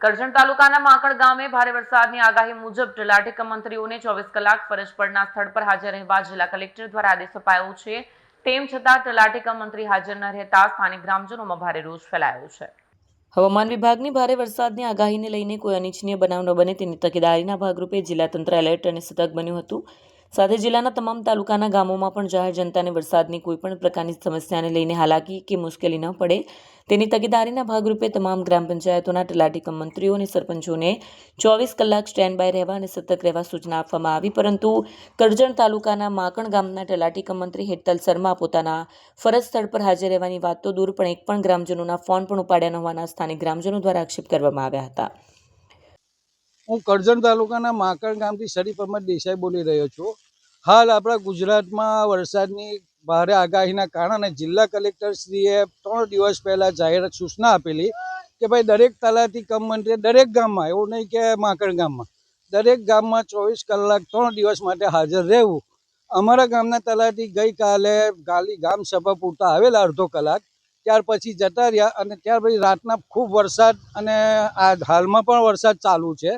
કરજણ તાલુકાના માંકડ ગામે ભારે વરસાદની આગાહી મુજબ તલાટી મંત્રીઓને 24 કલાક ફરજ પરના સ્થળ પર હાજર રહેવા જિલ્લા કલેક્ટર દ્વારા આદેશ અપાયો છે। તેમ છતાં તલાટી મંત્રી હાજર ન રહેતા સ્થાનિક ગ્રામજનોમાં ભારે રોષ ફેલાયો છે। હવામાન વિભાગની ભારે વરસાદની આગાહીને લઈને કોઈ અનિચ્છનીય બનાવ ન બને તેની તકેદારીના ભાગરૂપે જિલ્લા તંત્ર એલર્ટ અને સતર્ક બન્યું હતું। સાથે જિલ્લાના તમામ તાલુકાના ગામોમાં પણ જાહેર જનતાને વરસાદની કોઈપણ પ્રકારની સમસ્યાને લઈને હાલાકી કે મુશ્કેલી ન પડે તેની તકેદારીના ભાગરૂપે તમામ ગ્રામ પંચાયતોના તલાટી મંત્રીઓ અને સરપંચોને 24 કલાક સ્ટેન્ડ બાય રહેવા અને સતર્ક રહેવા સૂચના આપવામાં આવી। પરંતુ કરજણ તાલુકાના માકણ ગામના તલાટી મંત્રી હેતલ શર્મા પોતાના ફરજ સ્થળ પર હાજર રહેવાની વાત તો દૂર પણ એક પણ ગ્રામજનોના ફોન પણ ઉપાડ્યા ન હોવાના સ્થાનિક ગ્રામજનો દ્વારા આક્ષેપ કરવામાં આવ્યા હતા। હું કરજણ તાલુકાના માકણ ગામથી શરીફ અહમદ દેસાઈ બોલી રહ્યો છું। હાલ આપણા ગુજરાતમાં વરસાદની ભારે આગાહીના કારણે જિલ્લા કલેક્ટરશ્રીએ 3 દિવસ પહેલાં જાહેર સૂચના આપેલી કે ભાઈ દરેક તલાટી કમ મંત્રીએ દરેક ગામમાં, એવું નહીં કે માકણ ગામમાં, દરેક ગામમાં 24 કલાક 3 દિવસ માટે હાજર રહેવું। અમારા ગામના તલાટી ગઈકાલે ગામ સભા પૂરતા આવેલા અડધો કલાક, ત્યાર પછી જતા રહ્યા અને ત્યાર પછી રાતના ખૂબ વરસાદ અને આ હાલમાં પણ વરસાદ ચાલુ છે।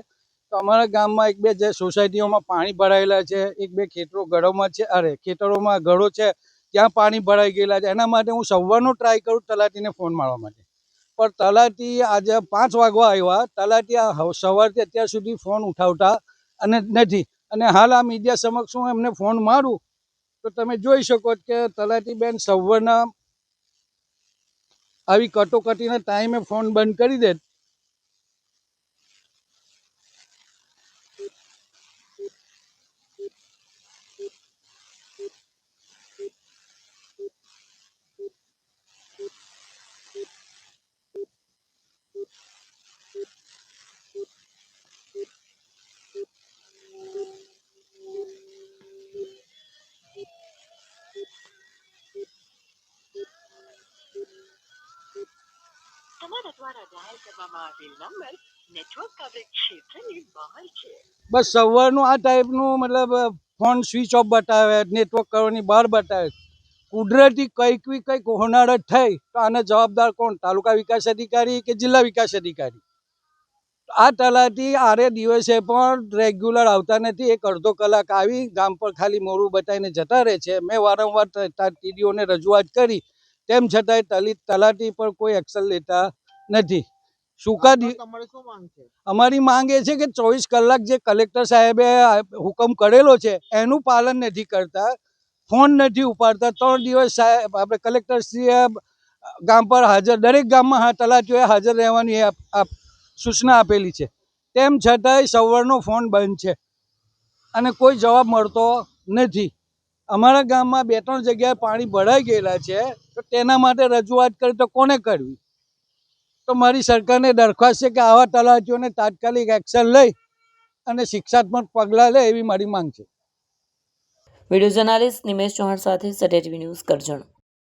તો અમારા ગામમાં 1-2 સોસાયટીઓમાં પાણી ભરાયેલા છે, 1-2 ખેતરો ગળોમાં છે, ખેતરોમાં ગળો છે, ત્યાં પાણી ભરાઈ ગયેલા છે। એના માટે હું સવારનો ટ્રાય કરું તલાટીને ફોન મારવા માટે, પણ તલાટી આજે 5 વાગવા આવ્યા, તલાટી સવારથી અત્યાર સુધી ફોન ઉઠાવતા અને નથી। અને હાલ આ મીડિયા સમક્ષ હું એમને ફોન મારું તો તમે જોઈ શકો કે તલાટી બેન સવારના આવી કટોકટીના ટાઈમે ફોન બંધ કરી દે। તમારા દ્વારા ડાયલ કરવામાં આવેલ નંબર નેટવર્ક કવરેજ ક્ષેત્રની બહાર છે। બસ સવારનું આ ટાઈપનું મતલબ ફોન સ્વિચ ઓફ બતાવે, નેટવર્ક કવરની બહાર બતાવે। કુદરતી કંઈક હોનારત થઈ તો આને જવાબદાર કોણ? તાલુકા વિકાસ અધિકારી કે જિલ્લા વિકાસ અધિકારી? આ તલાટી આરે દિવસે પણ રેગ્યુલર આવતા નથી। એક અડધો કલાક આવી ગામ પર ખાલી મોડું બતાવીને જતા રહે છે। મેં વારંવાર ટીડીઓને રજૂઆત કરી, તેમ છતાંય તલાટી પર કોઈ એક્શન લેતા નથી। અમારી માંગ એ છે કે 24 કલાક જે કલેક્ટર સાહેબે હુકમ કરેલો છે એનું પાલન નથી કરતા, ફોન નથી ઉપાડતા। 3 દિવસ સાહેબ આપણે કલેક્ટરશ્રીએ ગામ પર હાજર, દરેક ગામમાં તલાટીઓએ હાજર રહેવાની સૂચના આપેલી છે, તેમ છતાંય સવારનો ફોન બંધ છે અને કોઈ જવાબ મળતો નથી। અમારા ગામમાં 2-3 જગ્યાએ પાણી ભરાઈ ગયેલા છે, તો તેના માટે રજૂઆત કરી તો કોને કરવી? તો મારી સરકારને દરખાસ્ત છે કે આવા તલાટીઓને તાત્કાલિક એક્શન લઈ અને શિક્ષાત્મક પગલાં લે, એવી મારી માંગ છે। વિડીયો જર્નાલિસ્ટ નિમેશ ચૌહાણ સાથે સત્ય ટીવી ન્યૂઝ કરજણ।